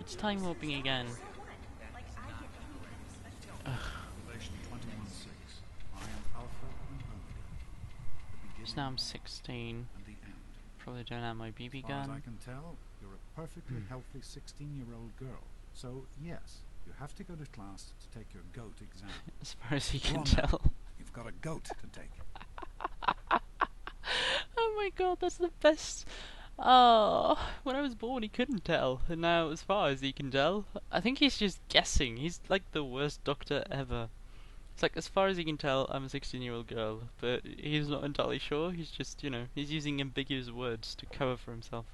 It's time warping again. Ugh. So now I'm 16. Probably don't have my BB gun. As far as I can tell, you're a perfectly healthy 16-year-old girl. So yes, you have to go to class to take your GOAT exam. As far as he can Come on, tell. You've got a GOAT to take. Oh my god, that's the best. Oh, when I was born he couldn't tell, and now as far as he can tell, I think he's just guessing. He's like the worst doctor ever. It's like, as far as he can tell, I'm a 16-year-old girl, but he's not entirely sure. He's just, you know, he's using ambiguous words to cover for himself.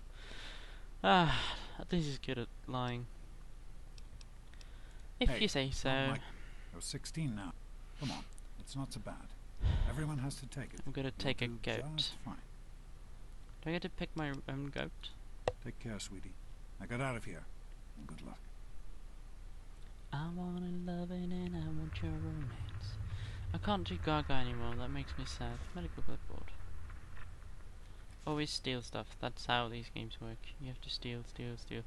Ah, at least he's good at lying. If you say so. You're 16 now. Come on, it's not so bad. Everyone has to take it. I'm gonna take a goat. Just fine. Do I get to pick my own goat? Take care, sweetie. Now get out of here. And good luck. I want a loving and I want your romance. I can't do Gaga anymore, that makes me sad. Medical clipboard. Always steal stuff, that's how these games work. You have to steal, steal, steal.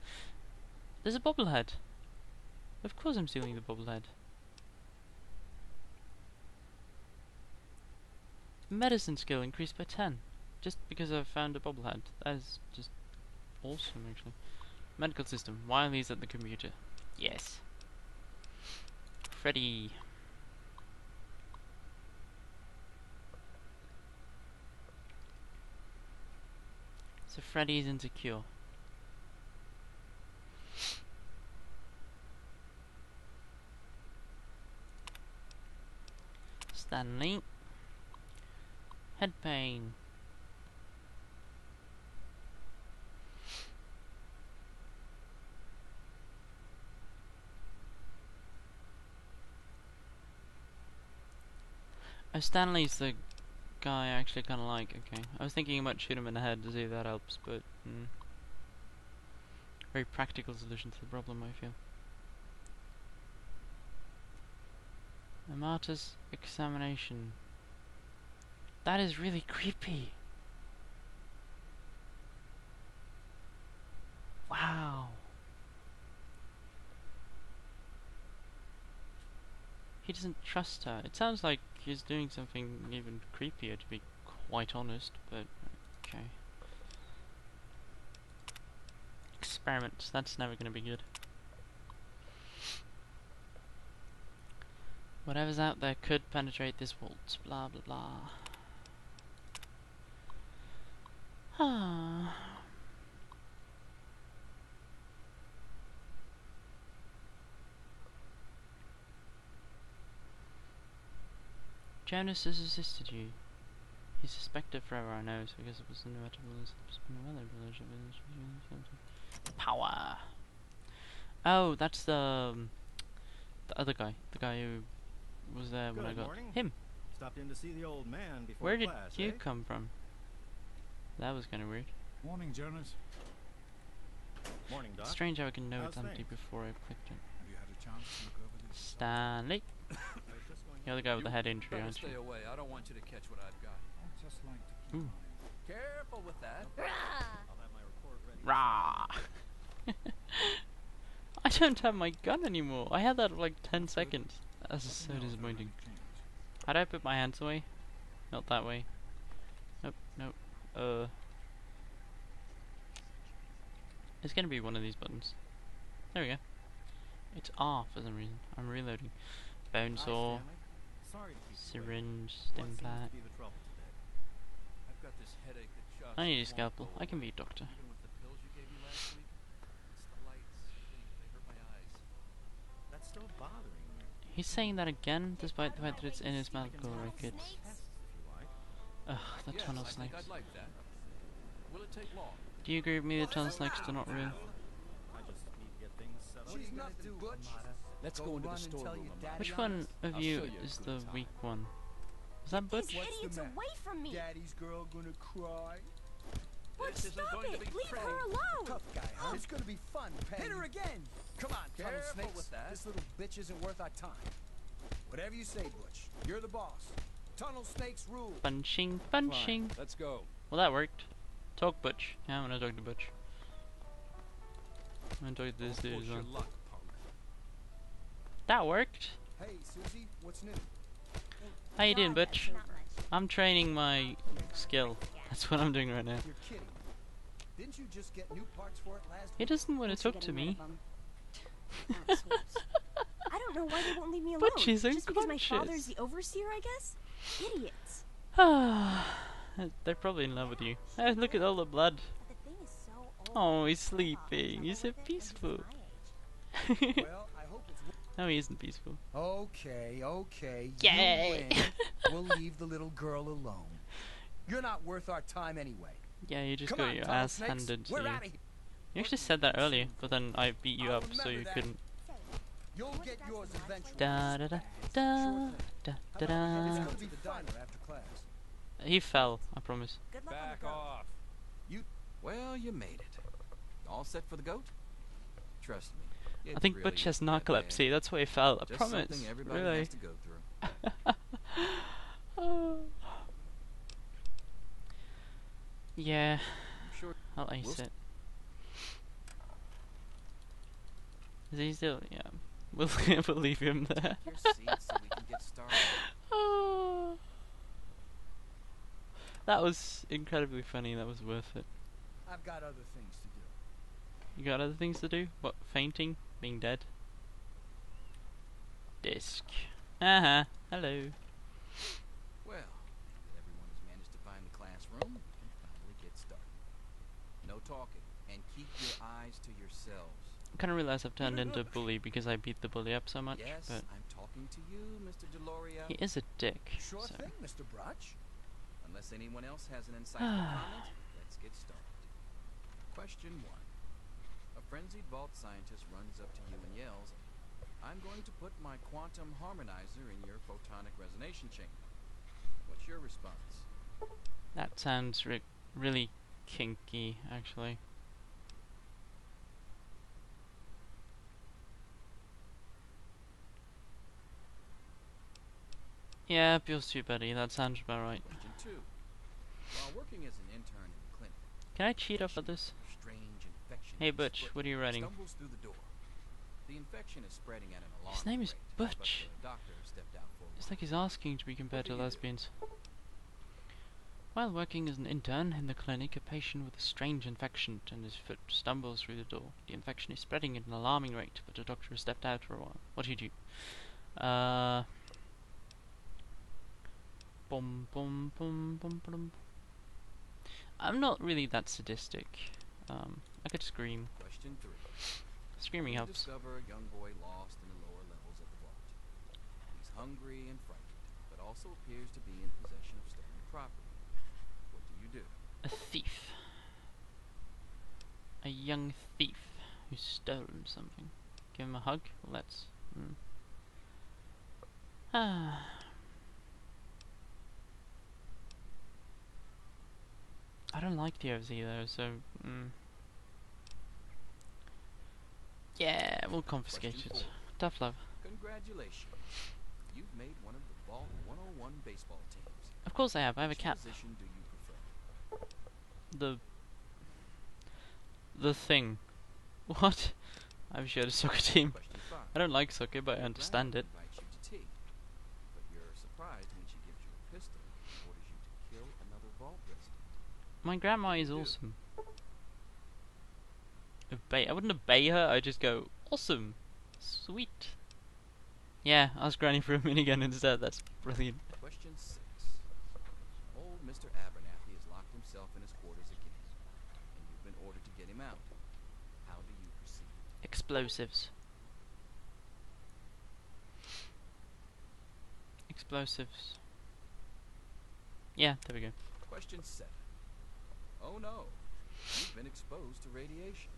There's a bobblehead! Of course I'm stealing the bobblehead. Medicine skill increased by 10. Just because I've found a bobblehead. That is just awesome, actually. Medical system. Wiley's at the computer. Yes. Freddy. So Freddy's insecure. Stanley. Head pain. Oh, Stanley's the guy I actually kind of like. Okay, I was thinking I might shoot him in the head to see if that helps, but very practical solution to the problem, I feel. A martyr's examination. That is really creepy. Wow. He doesn't trust her. It sounds like he's doing something even creepier, to be quite honest, but okay. Experiments, that's never gonna be good. Whatever's out there could penetrate this vault, blah blah blah. Ah. Jonas has assisted you. He's suspected forever, I know, so I guess it was inevitable. Power! Oh, that's the other guy. The guy who was there when I got him. Stopped in to see the old man before Where did class, you come from? That was kind of weird. Morning, Jonas. Morning, Doc. Strange how I can know How's it's empty things? before I clicked it. Have you had a chance to look over this? Stanley! You're the guy with the head injury, aren't you? Stay away. I don't want you to catch what I've got. I'd just like to keep Ooh. Careful with that. I'll have my report ready. Rah! I don't have my gun anymore. I had that for like 10 seconds. That's so disappointing. How do I put my hands away? Not that way. Nope, nope. It's gonna be one of these buttons. There we go. It's R for some reason. I'm reloading. Bone saw, Sorry to keep you syringe, waiting. stim What seems pack. to be the trouble today? I've got this headache that just I need a won't scalpel. go I can be away. a doctor. Even with the pills you gave me last week, it's the lights. They hurt my eyes. That's still bothering me. He's saying that again, despite the fact that it's in his medical records. Tests, if you like. Ugh, the Yes, tunnel I think snakes. I'd like that. Will it take long? Do you agree with me the tunnel snakes are not real? I just need to get things set up. She's nothing, Butch. Let's go into the storeroom. Which one of I'll you show you a is good the time. weak one? Is that Butch? What's the Idiots matter? away from me! Daddy's girl gonna cry? Butch, This isn't stop going to it! be Leave pretty. her alone! Tough guy, huh? It's gonna be fun, Penny. Hit her again! Come on, tunnel Careful snakes. with that. This little bitch isn't worth our time. Whatever you say, Butch. You're the boss. Tunnel snakes rule. Punching, punching. Let's go. Well, that worked. Talk Butch. Yeah, I'm gonna talk to Butch. I'm talking to this Don't dude push as your well. luck, punk. That worked. Hey, Susie, what's new? How you doing, God, Butch? that's not much. I'm training my skill. That's what I'm doing right now. You're kidding me. Didn't you just get new parts for it last He week? doesn't want to Thanks for talk to getting rid me. of 'em. Assholes. I don't know why they won't leave me alone. But she's Just because my unconscious. father's the overseer, I guess? Idiots. They're probably in love with you. Oh, look at all the blood. But the thing is so old. Oh, he's I'll have sleeping. trouble He's so with it when he's peaceful. my age. Well, I hope it's... No, he isn't peaceful. Okay, okay. Yay! You win. We'll leave the little girl alone. You're not worth our time anyway. Yeah, you just Come got on, your tunnel ass snakes. handed to We're you. outta here. You actually said that earlier, but then I beat you I'll up, so remember you that. couldn't. You'll get yours eventually. Da da da da Sure da thing. da It's da. gonna be the diner after class. He fell, I promise. Good luck on the Back go. off. Well, you made it. All set for the goat? Trust me. I it think really Butch has isn't that bad. narcolepsy, that's why he fell, I Just promise. something everybody Really. has to go through. Oh. Yeah, I'm sure. I'll ace We'll it. Is he still? Yeah. We'll, we'll leave him there. Your seat so we can get started. Oh. That was incredibly funny, that was worth it. I've got other things to do. You got other things to do? What, fainting? Being dead? Disc. Hello. Well, that everyone has managed to find the classroom, we can finally get started. No talking, and keep your eyes to yourselves. I kind of realize I've turned into a bully because I beat the bully up so much, Yes, but I'm talking to you, Mr. Deloria. he is a dick, Sure so... thing, Mr. Brutch. Unless anyone else has an insightful comment, let's get started. Question 1. A frenzied vault scientist runs up to you and yells, "I'm going to put my quantum harmonizer in your photonic resonation chamber." What's your response? That sounds really kinky, actually. Yeah, yours too, buddy. That sounds about right. Question 2. While working as an intern in the clinic, Can I cheat off of this? strange infection Hey, in his Butch, foot what are you writing? stumbles through the door. The infection is spreading at an alarming His name is rate, Butch. but the doctor stepped out for a It's while. like he's asking to be compared to lesbians. While working as an intern in the clinic, a patient with a strange infection and his foot stumbles through the door. The infection is spreading at an alarming rate, but the doctor has stepped out for a while. What do you do? Bum bum bum bum bum. I'm not really that sadistic. I could scream. Question 3. Screaming You helps. discover a young boy lost in the lower levels of the vault. He's hungry and frightened, but also appears to be in possession of stolen property. What do? A thief. A young thief who's stolen something. Give him a hug? Let's. I don't like the OZ though, so. Yeah, we'll confiscate Question it. 4. Tough love. Congratulations. You've made one of the Vault 101 baseball teams. Of course I have. I have a Which cat. position do you prefer? The thing. What? I'm sure the soccer team. Question 5. I don't like soccer, but I Your understand grandma it. invites you to tea, but you're surprised when she gives you a pistol and orders you to kill another Vault resident. My grandma is do? awesome. I wouldn't obey her, I'd just go, awesome, sweet. Yeah, ask Granny for a minigun instead, that's brilliant. Question 6. Old Mr. Abernathy has locked himself in his quarters again, and you've been ordered to get him out. How do you proceed? Explosives. Explosives. Yeah, there we go. Question 7. Oh no, you've been exposed to radiation,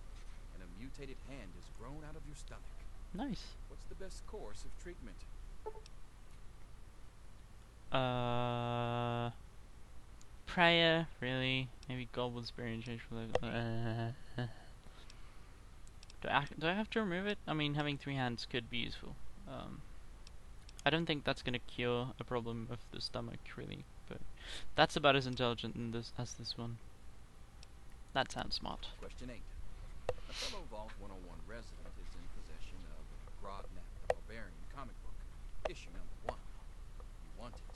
and a mutated hand has grown out of your stomach. Nice. What's the best course of treatment? Prayer, really? Maybe Goblin Spirit and change for do I have to remove it? I mean, having 3 hands could be useful. I don't think that's gonna cure a problem of the stomach, really, but that's about as intelligent in this as this one. That sounds smart. Question 8. A fellow Vault 101 resident is in possession of Grognap the Barbarian comic book, issue number 1. You want it.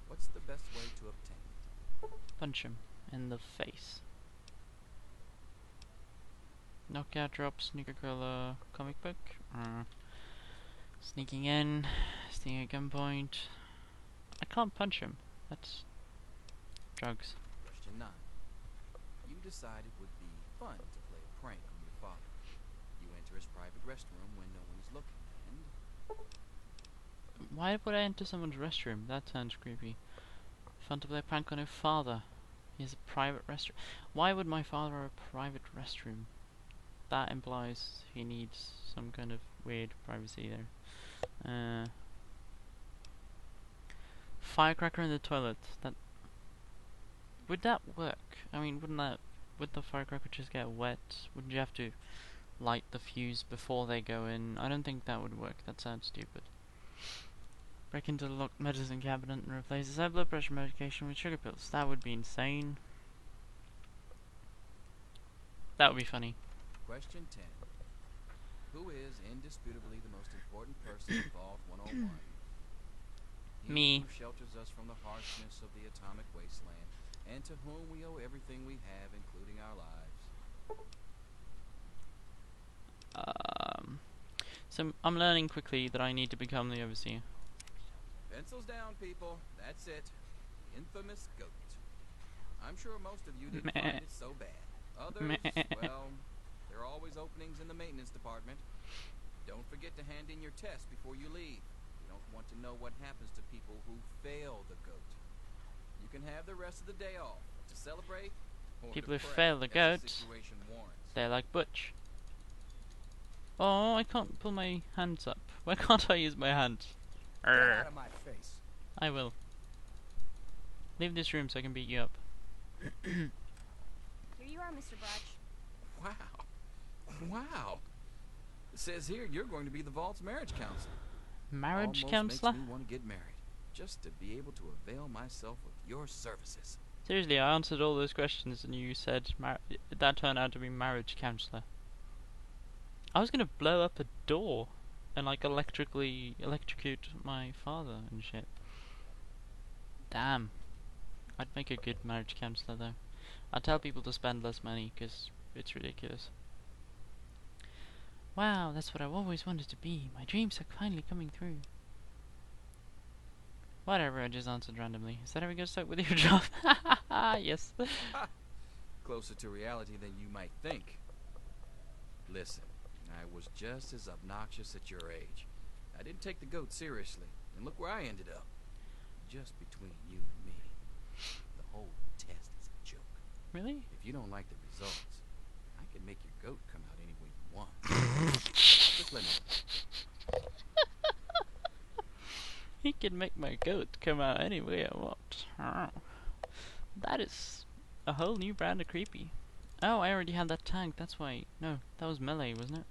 What's the best way to obtain it? Punch him in the face. Knockout drop, sneaker color, comic book. Sneaking in, stealing at gunpoint. I can't punch him. That's drugs. Question 9. You decide it would be fun to play a prank on your father. You enter his private restroom when no one is looking, and Why would I enter someone's restroom? That sounds creepy. Fun to play a prank on your father. He has a private restroom. Why would my father have a private restroom? That implies he needs some kind of weird privacy there. Firecracker in the toilet. That would that work? I mean, would the firecracker just get wet? Wouldn't you have to light the fuse before they go in? I don't think that would work. That sounds stupid. Break into the locked medicine cabinet and replace his high blood pressure medication with sugar pills. That would be insane. That would be funny. question 10. Who is indisputably the most important person in Vault 101? He Me. who shelters us from the harshness of the atomic wasteland, and to whom we owe everything we have, including our lives. So I'm learning quickly that I need to become the overseer. Pencils down, people. That's it. The infamous goat. I'm sure most of you didn't Meh. find it so bad. Others, Meh. well, there are always openings in the maintenance department. Don't forget to hand in your test before you leave. You don't want to know what happens to people who fail the goat. You can have the rest of the day off to celebrate or People who to pray, fail the as goat, situation warrants. they're like Butch. Oh, I can't pull my hands up. Why can't I use my hands? Get out of my face. I will. Leave this room so I can beat you up. Here you are, Mr. Brotch. Wow. Wow. It says here you're going to be the Vault's marriage counselor. Marriage Almost counselor? makes me want to get married, just to be able to avail myself of your services. Seriously, I answered all those questions and you said that turned out to be marriage counselor. I was gonna blow up a door and like electrocute my father and shit. Damn. I'd make a good marriage counselor though. I'd tell people to spend less money because it's ridiculous. Wow, that's what I've always wanted to be. My dreams are finally coming through. Whatever, I just answered randomly. Is that how we get stuck with your job? Yes. Closer to reality than you might think. Listen, I was just as obnoxious at your age. I didn't take the goat seriously, and look where I ended up. Just between you and me. The whole test is a joke. Really? If you don't like the results, I can make your goat come out any way you want. Just let me know. He can make my goat come out any way I want. Oh. That is a whole new brand of creepy. Oh, I already had that tank, that's why. No, that was melee, wasn't it?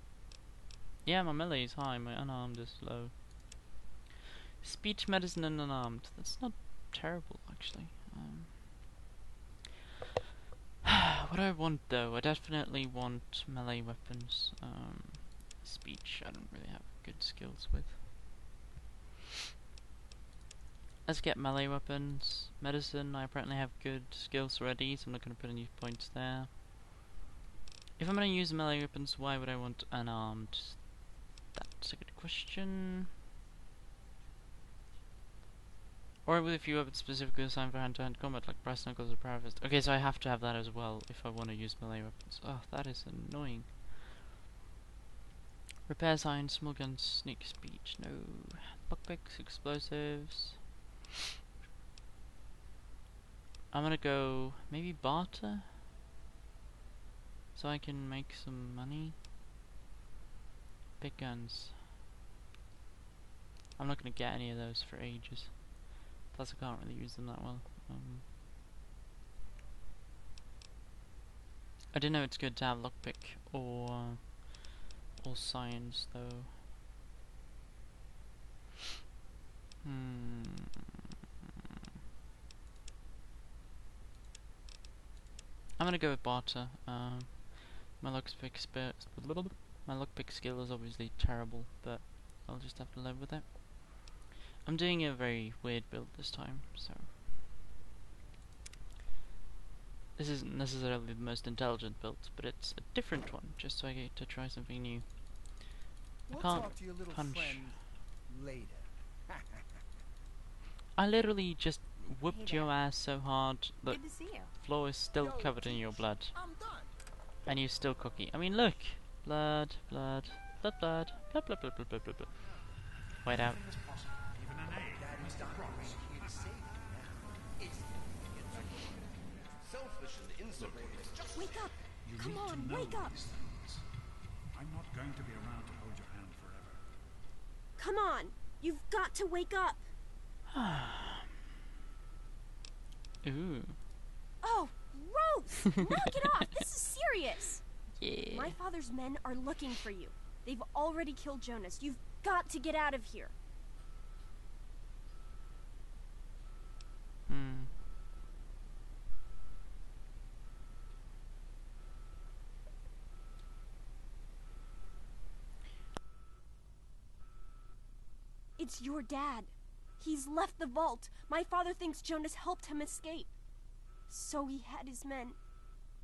Yeah, my melee is high, my unarmed is low. Speech, medicine, and unarmed. That's not terrible, actually. What do I want, though? I definitely want melee weapons. Speech, I don't really have good skills with. Let's get melee weapons. Medicine, I apparently have good skills already, so I'm not going to put any points there. If I'm going to use melee weapons, why would I want unarmed? That's a good question. Or with a few weapons specifically assigned for hand-to-hand combat, like brass knuckles or power fist. Okay, so I have to have that as well if I want to use melee weapons. Oh, that is annoying. Repair signs, small guns, sneak speech, no. Lockpicks, explosives. I'm gonna go maybe barter, so I can make some money. Big guns. I'm not gonna get any of those for ages. Plus I can't really use them that well. I didn't know it's good to have lockpick or science though. I'm gonna go with barter. My My lockpick skill is obviously terrible, but I'll just have to live with it. I'm doing a very weird build this time, so this isn't necessarily the most intelligent build, but it's a different one, just so I get to try something new. We'll I can't talk to your little punch. friend later. I literally just whooped Hey your there. ass so hard that Good to see you. floor is still Yo, covered in your blood, I'm done. and you're still cooking. I mean, look, blood, blood, blood, blood, blood, blood, blood, blood, blood, blood, blood. Wait out. Anything is possible. Even an egg Daddy's must be doctor crossed. ain't here to save you now. Is he? Selfish and insulated. Just Wake up! You Come need on, to know wake up! these things. I'm not going to be around to hold your hand forever. Come on! You've got to wake up! Ooh. Oh, gross! Knock it off! This is serious! Yeah. My father's men are looking for you. They've already killed Jonas. You've got to get out of here. Hmm. It's your dad. He's left the vault. My father thinks Jonas helped him escape. So he had his men.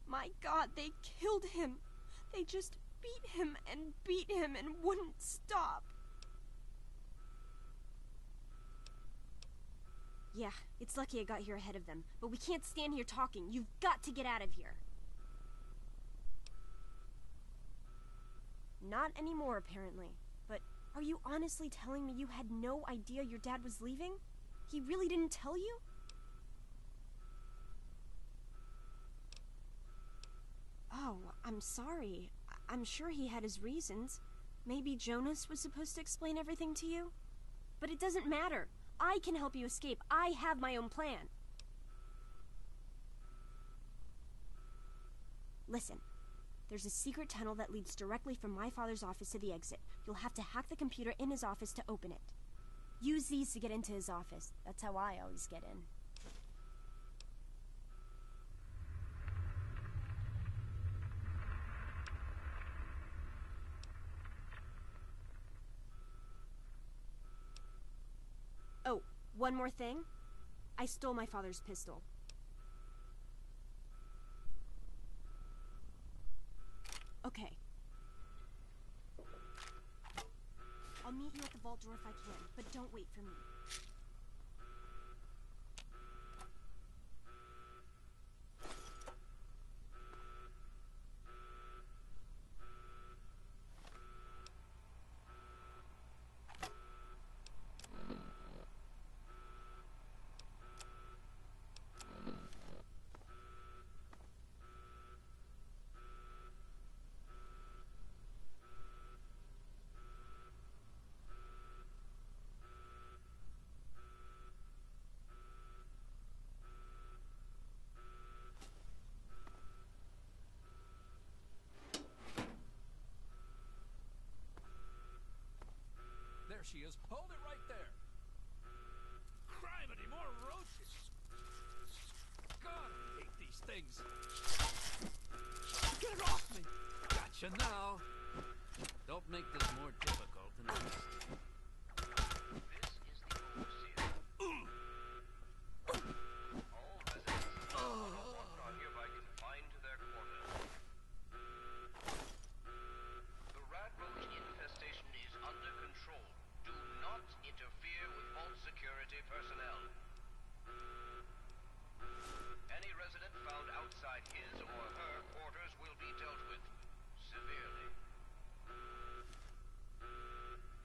My God, they killed him. They just beat him and wouldn't stop. Yeah, it's lucky I got here ahead of them, but we can't stand here talking. You've got to get out of here. Not anymore, apparently. But are you honestly telling me you had no idea your dad was leaving? He really didn't tell you? Oh, I'm sorry. I'm sure he had his reasons. Maybe Jonas was supposed to explain everything to you? But it doesn't matter. I can help you escape. I have my own plan. Listen. There's a secret tunnel that leads directly from my father's office to the exit. You'll have to hack the computer in his office to open it. Use these to get into his office. That's how I always get in. Oh, one more thing. I stole my father's pistol. Okay. I'll meet you at the vault door if I can, but don't wait for me. There she is. Hold it right there. Criminy, more roaches. God, I hate these things. Get off me. Gotcha now. Don't make this more difficult than it is. This is the overseer. All residents are hereby confined to their quarters. The rat roach infestation is under control. Do not interfere with vault security personnel. Any resident found outside his or her quarters will be dealt with severely.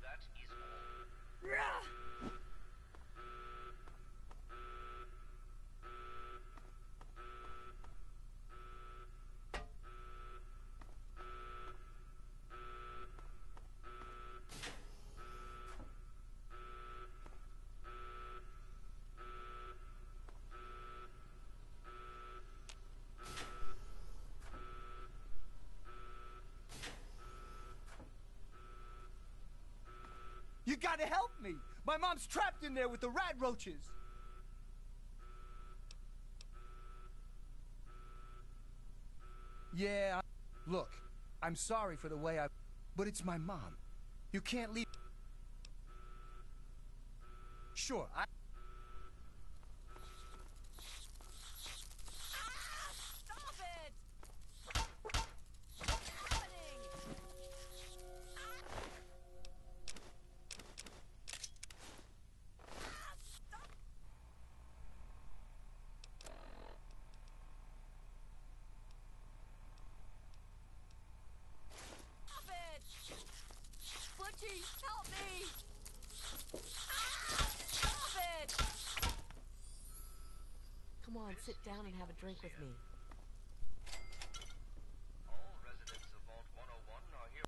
That is all. You gotta help me! My mom's trapped in there with the rat roaches! Yeah, look, I'm sorry for the way I... But it's my mom. You can't leave. Sure, I... Stop it! What's happening? Stop! Stop it! Butchie, help me! Stop it! Come on, sit down and have a drink with me. All residents of Vault 101 are here.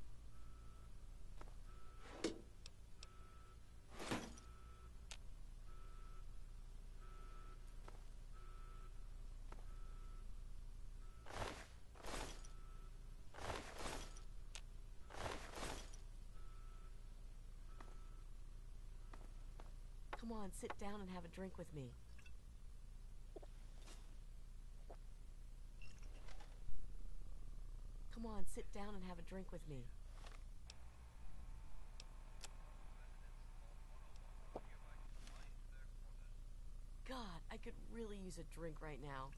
Come on, sit down and have a drink with me. Come on, sit down and have a drink with me. God, I could really use a drink right now.